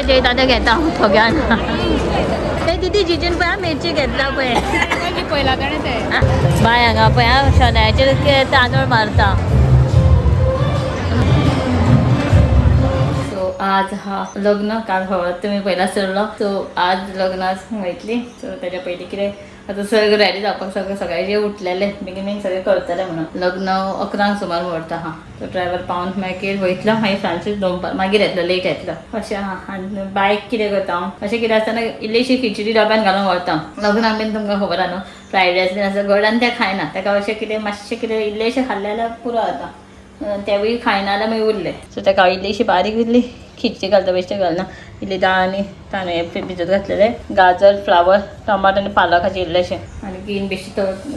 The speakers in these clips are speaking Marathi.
जे दादा घेता सगळ्यान ते दिदी जिजून पळय मिरची घेतला पळय पहिला ते बाय हांगा पळय शोन्याचेर तांदूळ मारता. आज हा लग्न काल हळद तुम्ही पहिला सरलो सो आज लग्नाच वयतली सो त्याच्या पयलीं कितें आता सगळें रेडी जावपाक सगळे जे उठलेले बेगीन सगळे करतले म्हणून लग्न 11 सुमार व्हरता हा तो ड्रायव्हर पावन मागीर वयतलो मागीर फ्रांसीस दनपार मागीर येतलो लेट येतलो अशें आहा. आनी बायक कितें करता हांव अशें कितें आसतना इल्लीशी खिचडी डब्यान घालून व्हरता. लग्नाक बीन तुमकां खबर आहा न्हू फ्रायड रायस बीन आसा गडान तें खायना ताका अशें कितें मातशें कितें इल्लेशें खाल्लें जाल्यार पुरो जाता. त्यावेळी खायना जाल्यार मागीर उरले सो ताका इल्लीशी बारीक इल्ली खिचडी घालता बेश्टें घालना इल्ली दाळ आनी तांदूळ भिजत घातलेले गाजर फ्लावर टमाट आनी पालकाचें इल्लेशें आनी ग्रीन बेश्टी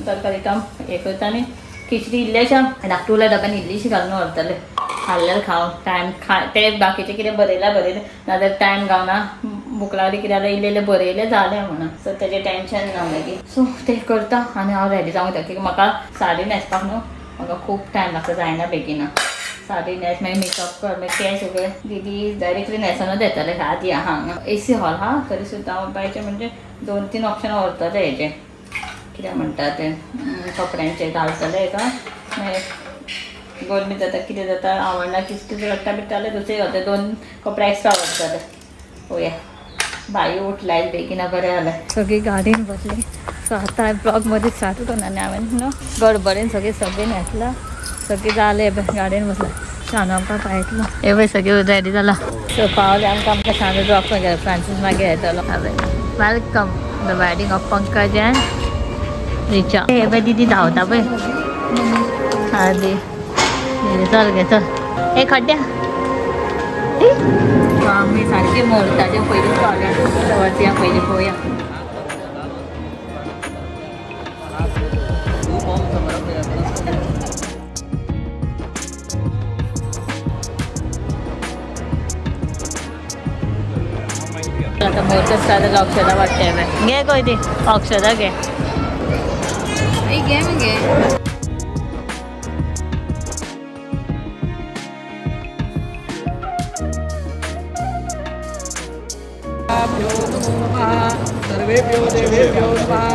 तरकारी काम हें करता आनी खिचडी इल्लेशें धाकटुल्या डब्यान इल्लीशी घालून व्हरतले खाल्ल्यार खावं टायम ते बाकीचें कितें बरयल्यार बरयलें नाजाल्यार टायम गावना भूक लागली कितें जाल्यार इल्लें बरयलें जालें म्हणून सो तेजें टेंशन ना मागीर सो तें करता आनी हांव रेडी जावंक येता कित्याक म्हाका साडी न्हेसपाक न्हू म्हाका खूब टायम लागता जायना बेगीना साडी न्हेस मागीर मेकअप कर मागीर ते सगळें दीदी डायरेक्टली न्हेसोनूच येतलें आदी हांगा AC हॉल हा तरी सुद्दां हांव बायचें म्हणजे 2-3 ऑप्शन व्हरतलें हेजें कितें म्हणटा तें कपड्यांचें घालतलें हेका मागीर गरमी जाता कितें जाता आवडना कितें रट्टा बिट्टा जाल्यार दुसरें घालतलें 2 कपडे एक्स्ट्रा व्हरतलें पळोवया बाई उठलाय बेगीना बरें जालें सगळीं गाडीन बसली सो आतां ब्लॉग मध्ये स्टार्ट करना आनी हांवें न्हू गडबडीन सगळें न्हेसलां सगळें जालें गाडयेन बसलां शानू आमकां पायतलो हे पळय सगळें रेडी जाला सो पावले आमकां शानू ड्रॉप केलें फ्रांसीस मागीर येतलो welcome the wedding of Pankaj end Richa हे पळय दीदी धांवता पळय आदी चल गे चल हे खड्ड्या आमी सारकें मोरताचे पयलीं पावल्या वचया पयलीं पळोवया आता मोर्चा स्टार्ट अक्षदा वाटते घे कोय ती अक्षदा घे घे मग घे सर्वेभ्यो देवेभ्यो नमः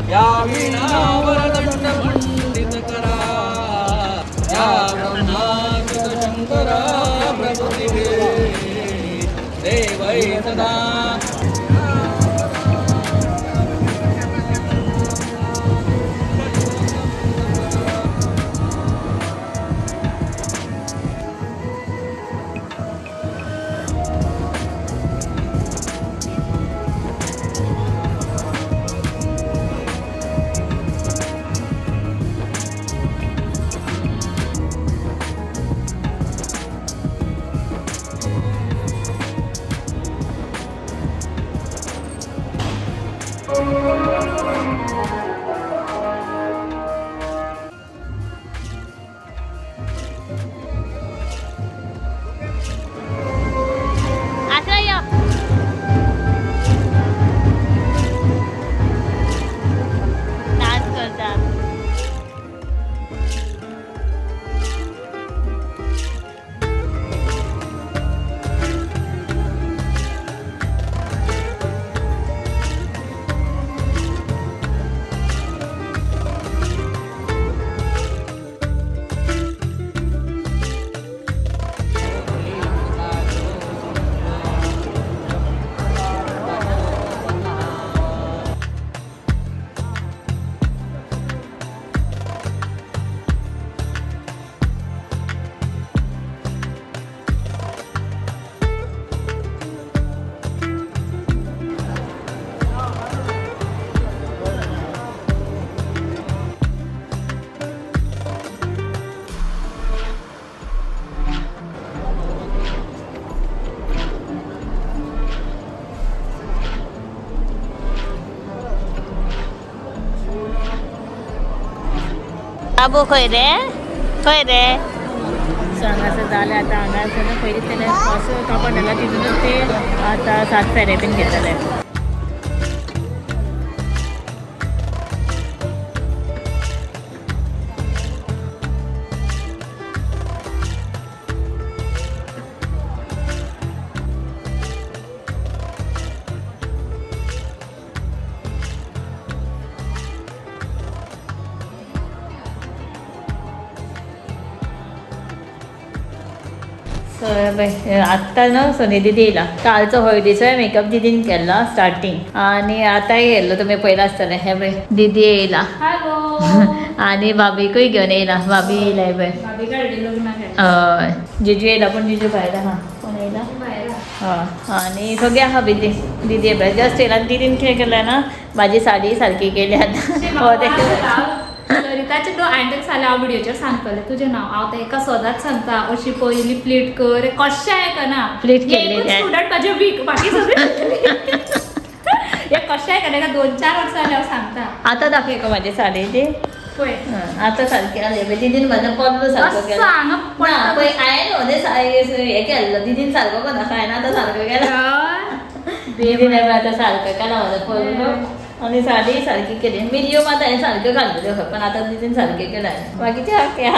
या वीणावरदंड पंडित करा या ब्रह्माकृत शंकरा प्रभुतिवे देवै सदा बाबू खंय रे सांगायचं जालें आतां हांगासर पयलीं तेणें असो तो पडलेला तितूनच ते आतां 7 फेरे बीन घेतले आत्ता ना सोनी दिदी येयला कालचो हळदीचो मेकअप दिदीन केला स्टार्टिंग आणि आता येयलो तुम्ही पहिला आसतले हे पळय दिदी येयला आणि भाभीकूय घेवन येयला भाभी येयला हे पळय हय जिजू येयला पण जिजू भायर आहा कोण येयला हय आणि सगळे आहा दिदी दिदी हे पळय जस्ट येयला दिदीन कितें केलें ना म्हाजी साडी सारकी केली आतां सरिताचे तो हँडल्स जाले हांव व्हिडिओचेर सांगतलें तुजें नांव हांव ताका सदांच सांगता अशी पयली प्लीट कर कशें आयकना प्लीट केल्ली स्टुडंट म्हाजे वीक बाकी सगळे हे कशें आयकना ताका 2-4 वर्सां जालीं हांव सांगता आता दाखय का माझी साडी ती पळय आता सारखी आली दिदीन माझा पल्लू सारको केला सांग पळय हांवें हे केल्लो दिदीन सारको करना खायना आतां सारको केला दिदीन आता सारको केला माझा पल्लू आणि साडी सारकी केली मिडियम आता हे सारक्यो घालतल्यो खंय पण आता दिदीन सारके केला बाकीचे हाके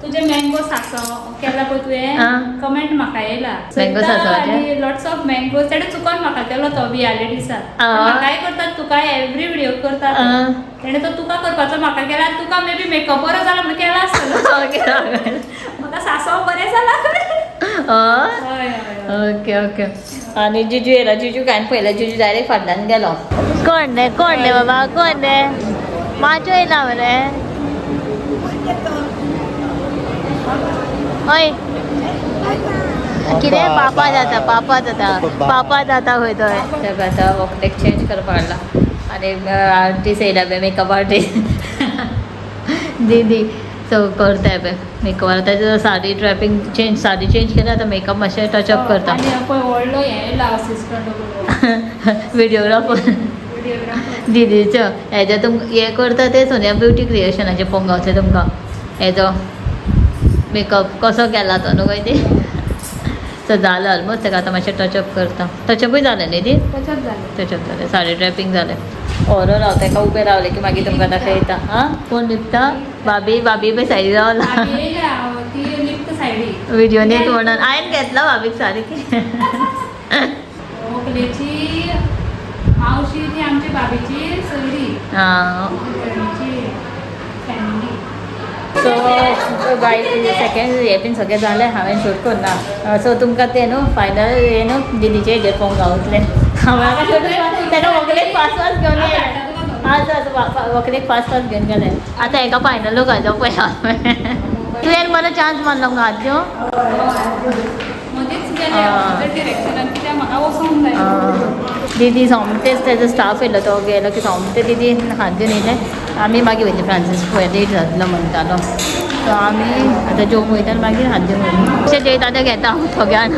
तुझे मँगो सासव केला पळय तुवें कमेंट म्हाका येयला Mango सांसवाचे? आणि लॉट्स ऑफ मँगोज तेणे चुकोन म्हाका केलो तो बियाले दिसा म्हाकाय करतात तुका एवरी व्हिडिओ करतात तेणे तो तुका करपाचो म्हाका केला आनी तुका मे बी मेकअप बरो जाला म्हणून केला आसतलो म्हाका सासव बरें जाला हय हय ओके ओके आणि जिजू येयला जिजू काय पयला जिजू डायरेक्ट फाटल्यान गेलो कोण रे बाबा कोण रे माजो येयला मरे हय कितें पापा जाता खंय तो आतां वखदेक चेंज करपा हाडला आनी आर्टिस्ट येयला पळय मेकअप आर्टिस्ट दिदी सो करता पळय मेकअप आतां sari trapping change sari change केला आतां मेकअप मातशें टचअप करता आनी पळय व्हडलो हें येयला असिस्टंट व्हिडिओग्राफर दिदीचो हेजे तुमकां हे करता ते सोनिया ब्युटी क्रिएशनाचे पळोवंक गावतले तुमकां हेजो मेकअप कसो केला तो न्हू खंय ती सो जालो ऑलमोस्ट ताका आतां मातशें टचअप करता टचअपूय जालें न्ही ती तशेंच जालें टचअप जालें साडी ड्रॅपिंग जालें ओरो राव ताका उबें रावलें की मागीर तुमकां दाखयता आं कोण लिपता भाभी पळय सायडी रावला ती लिफ्ट सायडी व्हिडिओ नीट म्हणून हांवें घेतला भाभीक सारकी व्हंकलेची मावशी ती आमची भाभीची सगळी आं फॅमिली सो बाय सेकेंड हे बीन सगळें जालें हांवें शूट करना सो तुमकां तें न्हू फायनल हे न्हू दिदीचे हेजेर पळोवंक गावतलें हांवें ताका व्हंकलेक फास्ट घेवन येयलें आज व्हंकलेक फास्ट घेवन गेलें आतां हेका फायनल घालचो पळय हांवें तुवें मला चान्स मारलो मुगो हात देव मदींच गेलें डिरेक्शनान कित्याक म्हाका वचोंक जाय दिदी सोमतेच तेजो स्टाफ येयलो तो गेलो की सोमते दिदी हात दिवन येयले आमी मागीर वयतली फ्रांसीस पळय लेट जातलो म्हणटालो सो आमी आतां जेवंक वयता आनी मागीर हात दिवन वयतली अशें जेयता तें घेता हांव सगळ्यान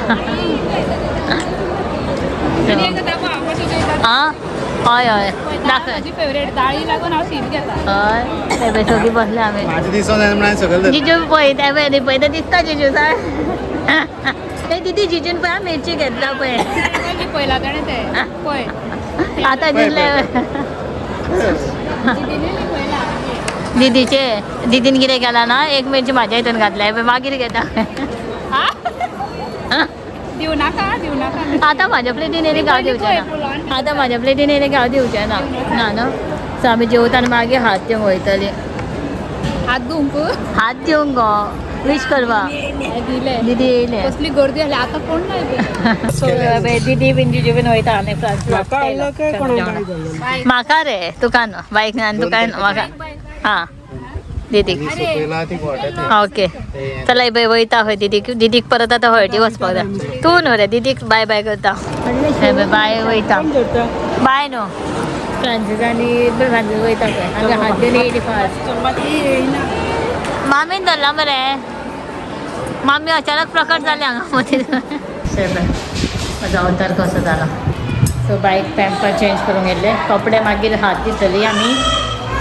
आं हय हय दाखय म्हजी फेवरेट दाळी लागून हांव शीत घेता हय ते पळय सगळीं बसले आमी माझे दिसोन म्हणान सगळं जिजू पळयता पळय न्ही पळयता दिसता जिजू साय ते दिदी जिजून पळय मिरची घेतला पळय पयला ताणें तें पळय आतां दिसले दिदीचे दिदीन कितें केलां ना एक मिरची म्हाज्या हितून घातल्या मागीर घेता दिव नाका आतां म्हाज्या प्लेटीन येयले गांव दिवचें ना आतां म्हाज्या प्लेटीन येयले गांव दिवचें ना ना न्हू सो आमी जेवता आनी मागीर हात दिवंक वयतलीं हात दिवंक गो विश करपा दिले दिदी येयले कसली गर्दी जाली आतां कोण ना सो दिदी बीन जिजू बीन वयता आनी म्हाका रे तुका न्हू बायक आनी तुका म्हाका हां दिदीक ओके चला बाय वयता खंय दिदीक परत आतां हळदी वचपाक जाय तूं न्हू रे दिदीक बाय बाय करता बाय वयता बाय न्हू फ्रांसीस आनी फ्रांसीस वयता खंय आमी हात दिवन येयली फास्ट मामीन धरला मरे मामी अचानक प्रकट जाले हांगा मदीं म्हजो अवतार कसो जाला सो बायक पॅम्पर चेंज करूंक गेल्ले कपडे मागीर हात दितली आमी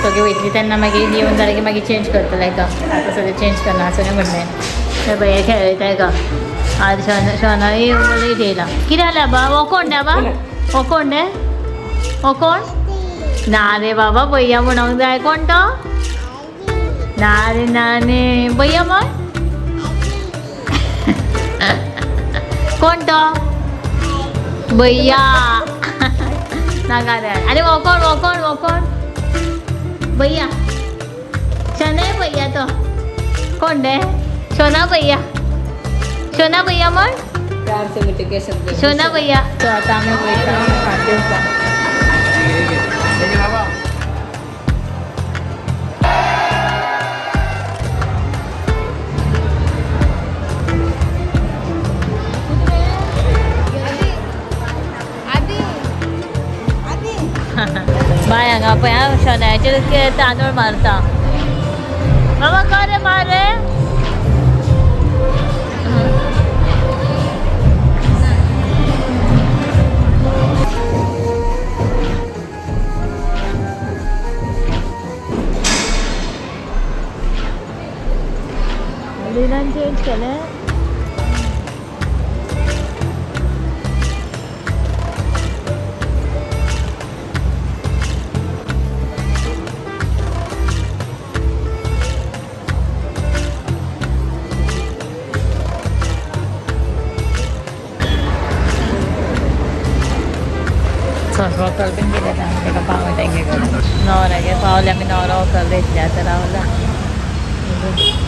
सगळीं वयतली तेन्ना मागीर येवन जालें की मागीर चेंज करतले हेका आतां सगळें चेंज करना आसलें म्हणलें हें हे खेळयता हेका आज शनाई उलयत येयला कितें जालें बा हो कोण रे बा हो कोण रे हो कोण ना रे बाबा भैया म्हणूंक जाय कोण तो ना रे नाने भैया म्हण कोण तो भैया नाका रे अरे वो कोण भैया शनै भैया तो कोण रे शोना भैया शोना भैया मग प्यार से मिट के सब शोना भैया तो आता आम्ही बैठा खाते होता बाय हांगा पळय हा शोन्याचे तांदूळ मारता बाबा का रे मारे चेंज केले वॉकर पण गेले त्याला पाव नवरा गे पावले आम्ही नवरा वॉकर घेतल्या तर रावला